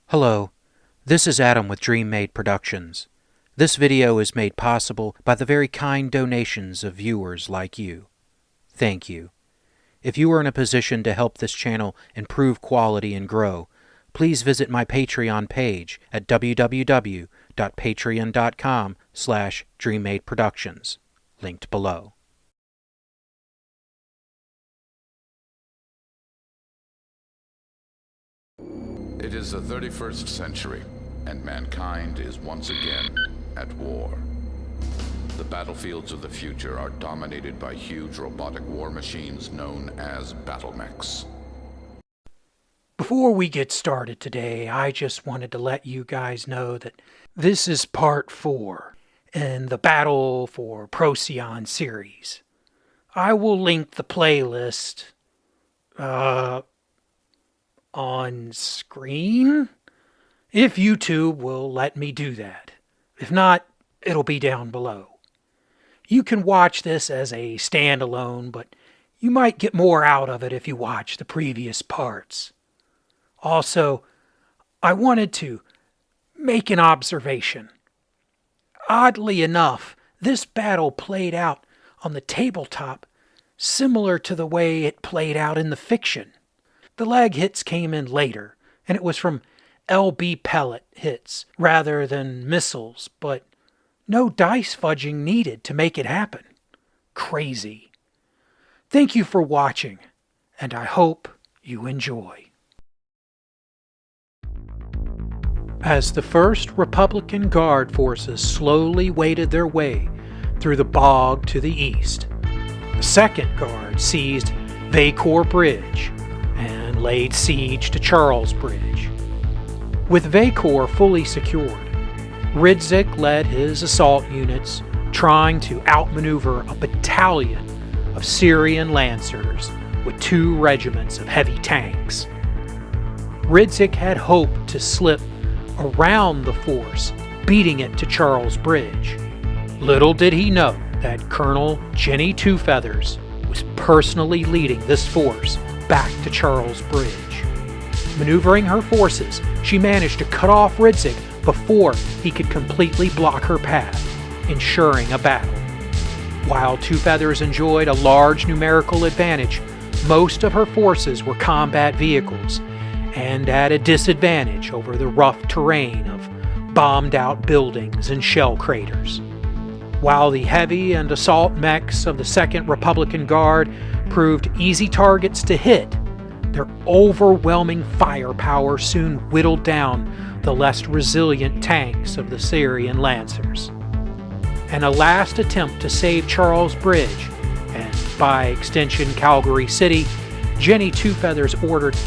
Hello, this is Adam with DreamMade Productions. This video is made possible by the very kind donations of viewers like you. Thank you. If you are in a position to help this channel improve quality and grow, please visit my Patreon page at www.patreon.com/DreamMadeProductions, linked below. It is the 31st century, and mankind is once again at war. The battlefields of the future are dominated by huge robotic war machines known as battlemechs. Before we get started today, I just wanted to let you guys know that this is part 4 in the Battle for Procyon series. I will link the playlist on screen if YouTube will let me do that. If not, it'll be down below. You can watch this as a standalone, but you might get more out of it if you watch the previous parts. Also, I wanted to make an observation. Oddly enough, this battle played out on the tabletop similar to the way it played out in the fiction. The lag hits came in later, and it was from LB pellet hits rather than missiles, but no dice fudging needed to make it happen. Crazy. Thank you for watching, and I hope you enjoy. As the first Republican Guard forces slowly waded their way through the bog to the east, the Second Guard seized Vacor Bridge and laid siege to Charles Bridge. With Vacor fully secured, Ridzik led his assault units, trying to outmaneuver a battalion of Syrian lancers with 2 regiments of heavy tanks. Ridzik had hoped to slip around the force, beating it to Charles Bridge. Little did he know that Colonel Jenny Two Feathers was personally leading this force back to Charles Bridge. Maneuvering her forces, she managed to cut off Ridzik before he could completely block her path, ensuring a battle. While Two Feathers enjoyed a large numerical advantage, most of her forces were combat vehicles and at a disadvantage over the rough terrain of bombed-out buildings and shell craters. While the heavy and assault mechs of the Second Republican Guard proved easy targets to hit, their overwhelming firepower soon whittled down the less resilient tanks of the Syrian lancers. In a last attempt to save Charles Bridge, and by extension Calgary City, Jenny Two Feathers ordered a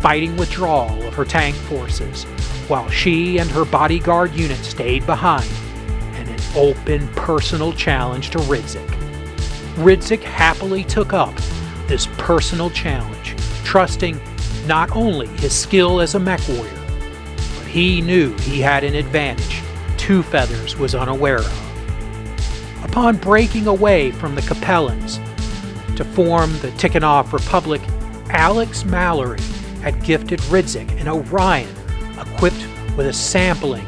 fighting withdrawal of her tank forces, while she and her bodyguard unit stayed behind in an open personal challenge to Ridzik. Ridzik happily took up this personal challenge, trusting not only his skill as a mech warrior, but he knew he had an advantage Two Feathers was unaware of. Upon breaking away from the Capellans to form the Tikonov Republic, Alex Mallory had gifted Ridzik an Orion equipped with a sampling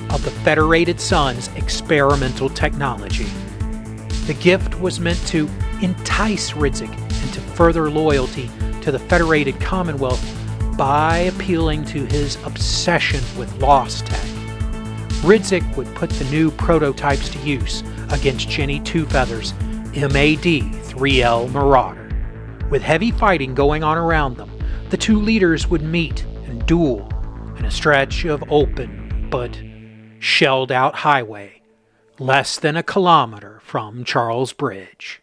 of the Federated Sun's experimental technology. The gift was meant to entice Ridzik into further loyalty to the Federated Commonwealth by appealing to his obsession with lost tech. Ridzik would put the new prototypes to use against Jenny Two Feathers' MAD-3L Marauder. With heavy fighting going on around them, the two leaders would meet and duel in a stretch of open but shelled-out highway less than a kilometer from Charles Bridge.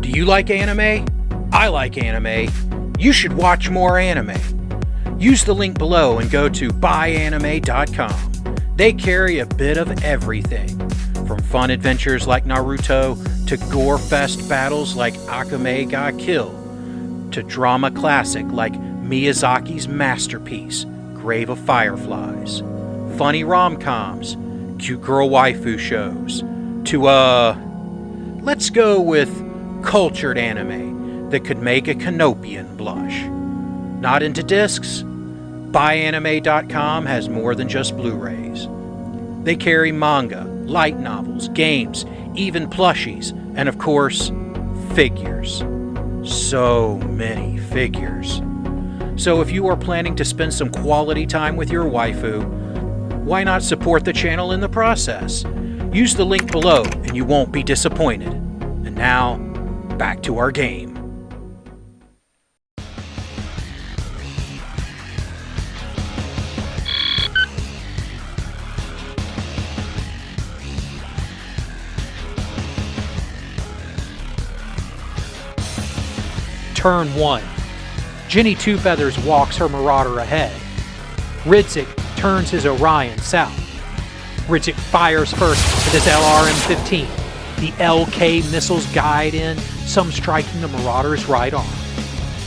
Do you like anime? I like anime. You should watch more anime. Use the link below and go to buyanime.com. They carry a bit of everything, from fun adventures like Naruto to gore-fest battles like Akame ga Kill, to drama classic like Miyazaki's masterpiece, Grave of Fireflies, funny rom-coms, cute girl waifu shows, to let's go with cultured anime, that could make a Canopian blush. Not into discs? BuyAnime.com has more than just Blu-rays. They carry manga, light novels, games, even plushies, and of course, figures. So many figures. So if you are planning to spend some quality time with your waifu, why not support the channel in the process? Use the link below and you won't be disappointed. And now, back to our game. Turn 1. Jenny Two Feathers walks her Marauder ahead. Ridzik turns his Orion south. Ridzik fires first with his LRM-15. The LK missiles guide in, some striking the Marauder's right arm.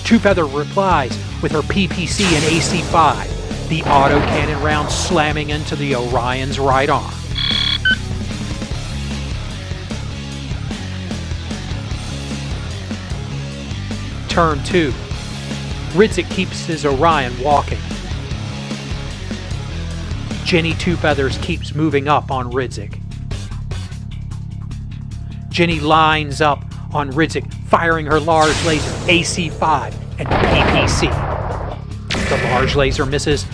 Two Feather replies with her PPC and AC-5, the autocannon round slamming into the Orion's right arm. Turn 2. Ridzik keeps his Orion walking. Jenny Two Feathers keeps moving up on Ridzik. Jenny lines up on Ridzik, firing her large laser, AC-5 and PPC. The large laser misses,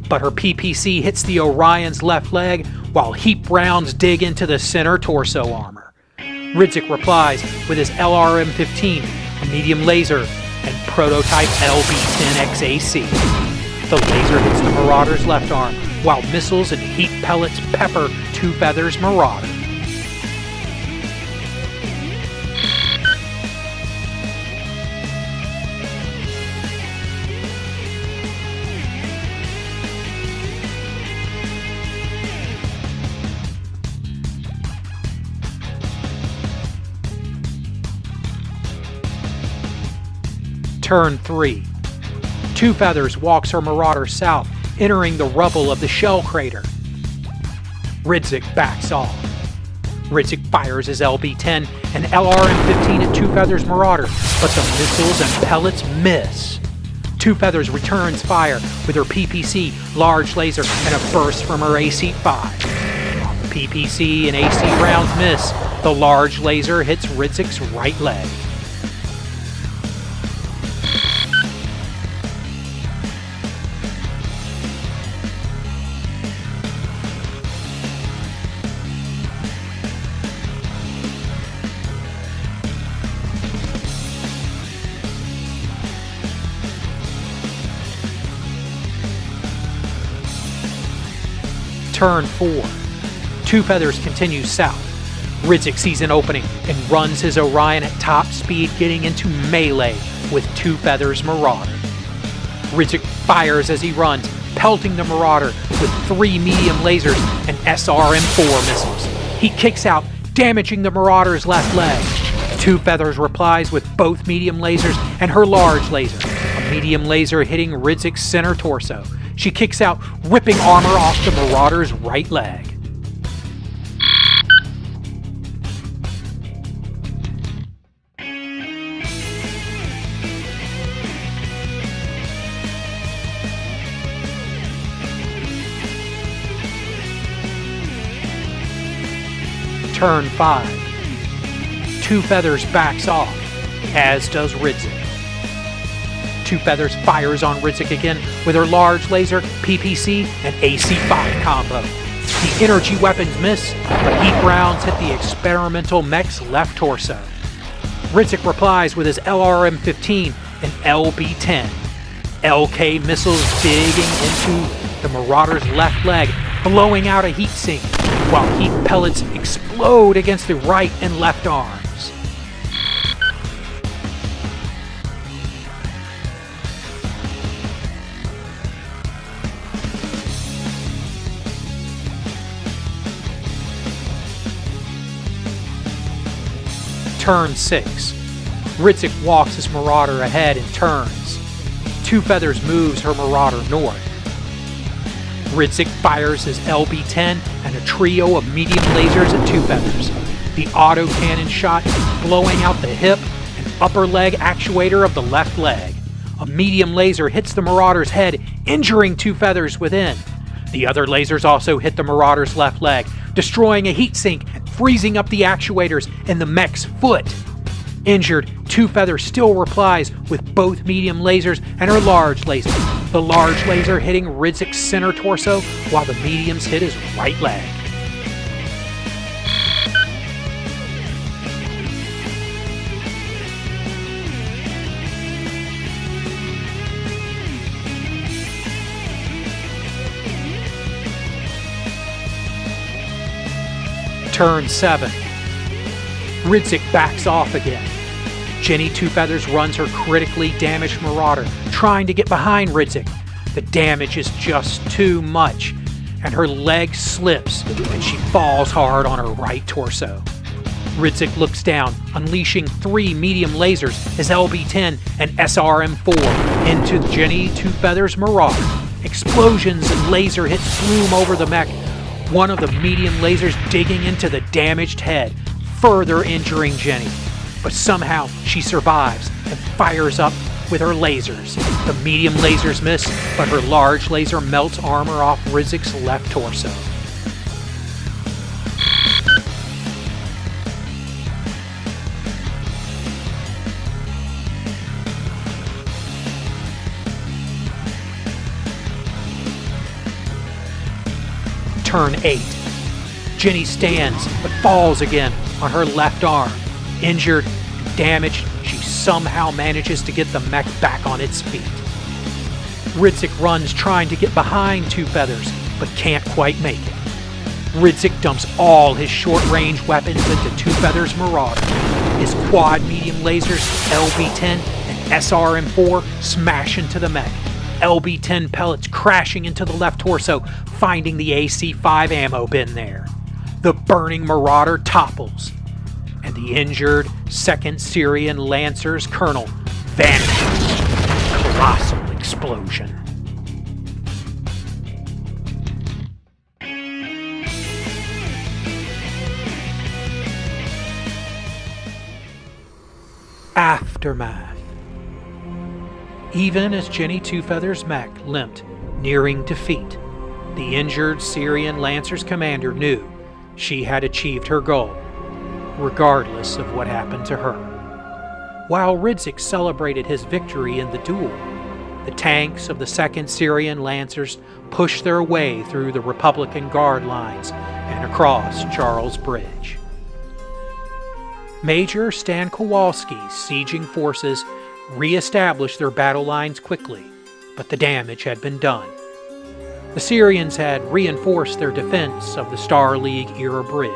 but her PPC hits the Orion's left leg while heap rounds dig into the center torso armor. Ridzik replies with his LRM-15, a medium laser, and prototype LB-10XAC. The laser hits the Marauder's left arm, while missiles and heat pellets pepper Two Feathers' Marauder. Turn 3. Two Feathers walks her Marauder south, entering the rubble of the shell crater. Ridzik backs off. Ridzik fires his LB-10 and LRM-15 at Two Feathers' Marauder, but the missiles and pellets miss. Two Feathers returns fire with her PPC, large laser, and a burst from her AC-5. While the PPC and AC rounds miss, the large laser hits Ridzik's right leg. Turn 4. Two Feathers continues south. Ridzik sees an opening and runs his Orion at top speed, getting into melee with Two Feathers' Marauder. Ridzik fires as he runs, pelting the Marauder with 3 medium lasers and SRM-4 missiles. He kicks out, damaging the Marauder's left leg. Two Feathers replies with both medium lasers and her large laser, a medium laser hitting Ridzik's center torso. She kicks out, ripping armor off the Marauder's right leg. Turn 5. Two Feathers backs off, as does Ridzik. Two Feathers fires on Ridzik again with her large laser, PPC, and AC-5 combo. The energy weapons miss, but heat rounds hit the experimental mech's left torso. Ridzik replies with his LRM-15 and LB-10. LK missiles digging into the Marauder's left leg, blowing out a heat sink, while heat pellets explode against the right and left arms. Turn 6. Ridzik walks his Marauder ahead and turns. Two Feathers moves her Marauder north. Ridzik fires his LB-10 and a trio of medium lasers at Two Feathers. The autocannon shot blowing out the hip and upper leg actuator of the left leg. A medium laser hits the Marauder's head, injuring Two Feathers within. The other lasers also hit the Marauder's left leg, destroying a heatsink and freezing up the actuators in the mech's foot. Injured, Two Feathers still replies with both medium lasers and her large laser. The large laser hitting Ridzik's center torso, while the mediums hit his right leg. Turn 7. Ridzik backs off again. Jenny Two Feathers runs her critically damaged Marauder, trying to get behind Ridzik. The damage is just too much, and her leg slips, and she falls hard on her right torso. Ridzik looks down, unleashing 3 medium lasers, his LB-10 and SRM-4, into Jenny Two Feathers' Marauder. Explosions and laser hits flume over the mech, one of the medium lasers digging into the damaged head, further injuring Jenny. But somehow she survives and fires up with her lasers. The medium lasers miss, but her large laser melts armor off Ridzik's left torso. Turn 8. Jenny stands, but falls again on her left arm. Injured and damaged, she somehow manages to get the mech back on its feet. Ridzik runs trying to get behind Two Feathers, but can't quite make it. Ridzik dumps all his short-range weapons into Two Feathers' Marauder. His quad medium lasers, LB-10 and SRM-4, smash into the mech. LB-10 pellets crashing into the left torso, finding the AC-5 ammo bin there. The burning Marauder topples, and the injured 2nd Syrian Lancer's colonel vanishes in a colossal explosion. Aftermath. Even as Jenny Two Feathers' mech limped, nearing defeat, the injured Syrian Lancer's commander knew she had achieved her goal, regardless of what happened to her. While Ridzik celebrated his victory in the duel, the tanks of the 2nd Syrian Lancers pushed their way through the Republican Guard lines and across Charles Bridge. Major Stan Kowalski's sieging forces re-established their battle lines quickly, but the damage had been done. The Syrians had reinforced their defense of the Star League-era bridge.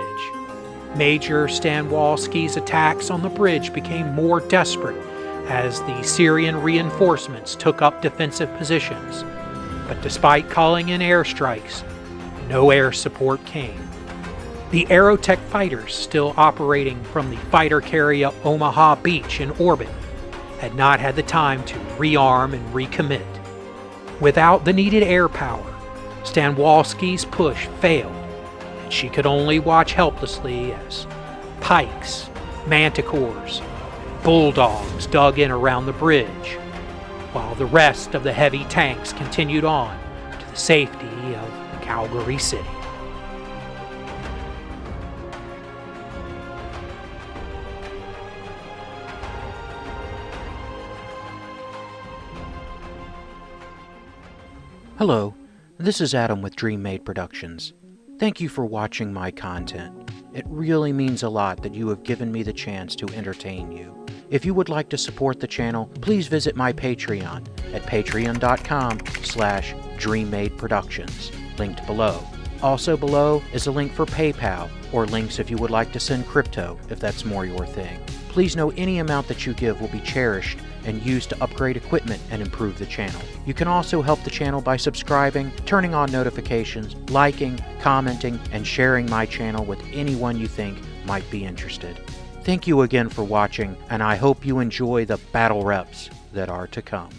Major Stanwalski's attacks on the bridge became more desperate as the Syrian reinforcements took up defensive positions. But despite calling in airstrikes, no air support came. The Aerotech fighters, still operating from the fighter carrier Omaha Beach in orbit, had not had the time to rearm and recommit. Without the needed air power, Stanwalski's push failed, and she could only watch helplessly as pikes, manticores, and bulldogs dug in around the bridge, while the rest of the heavy tanks continued on to the safety of Calgary City. Hello, this is Adam with Dream Made Productions. Thank you for watching my content. It really means a lot that you have given me the chance to entertain you. If you would like to support the channel, please visit my Patreon at patreon.com/DreamMadeProductions, linked below. Also below is a link for PayPal, or links if you would like to send crypto, if that's more your thing. Please know any amount that you give will be cherished and used to upgrade equipment and improve the channel. You can also help the channel by subscribing, turning on notifications, liking, commenting, and sharing my channel with anyone you think might be interested. Thank you again for watching, and I hope you enjoy the battle reps that are to come.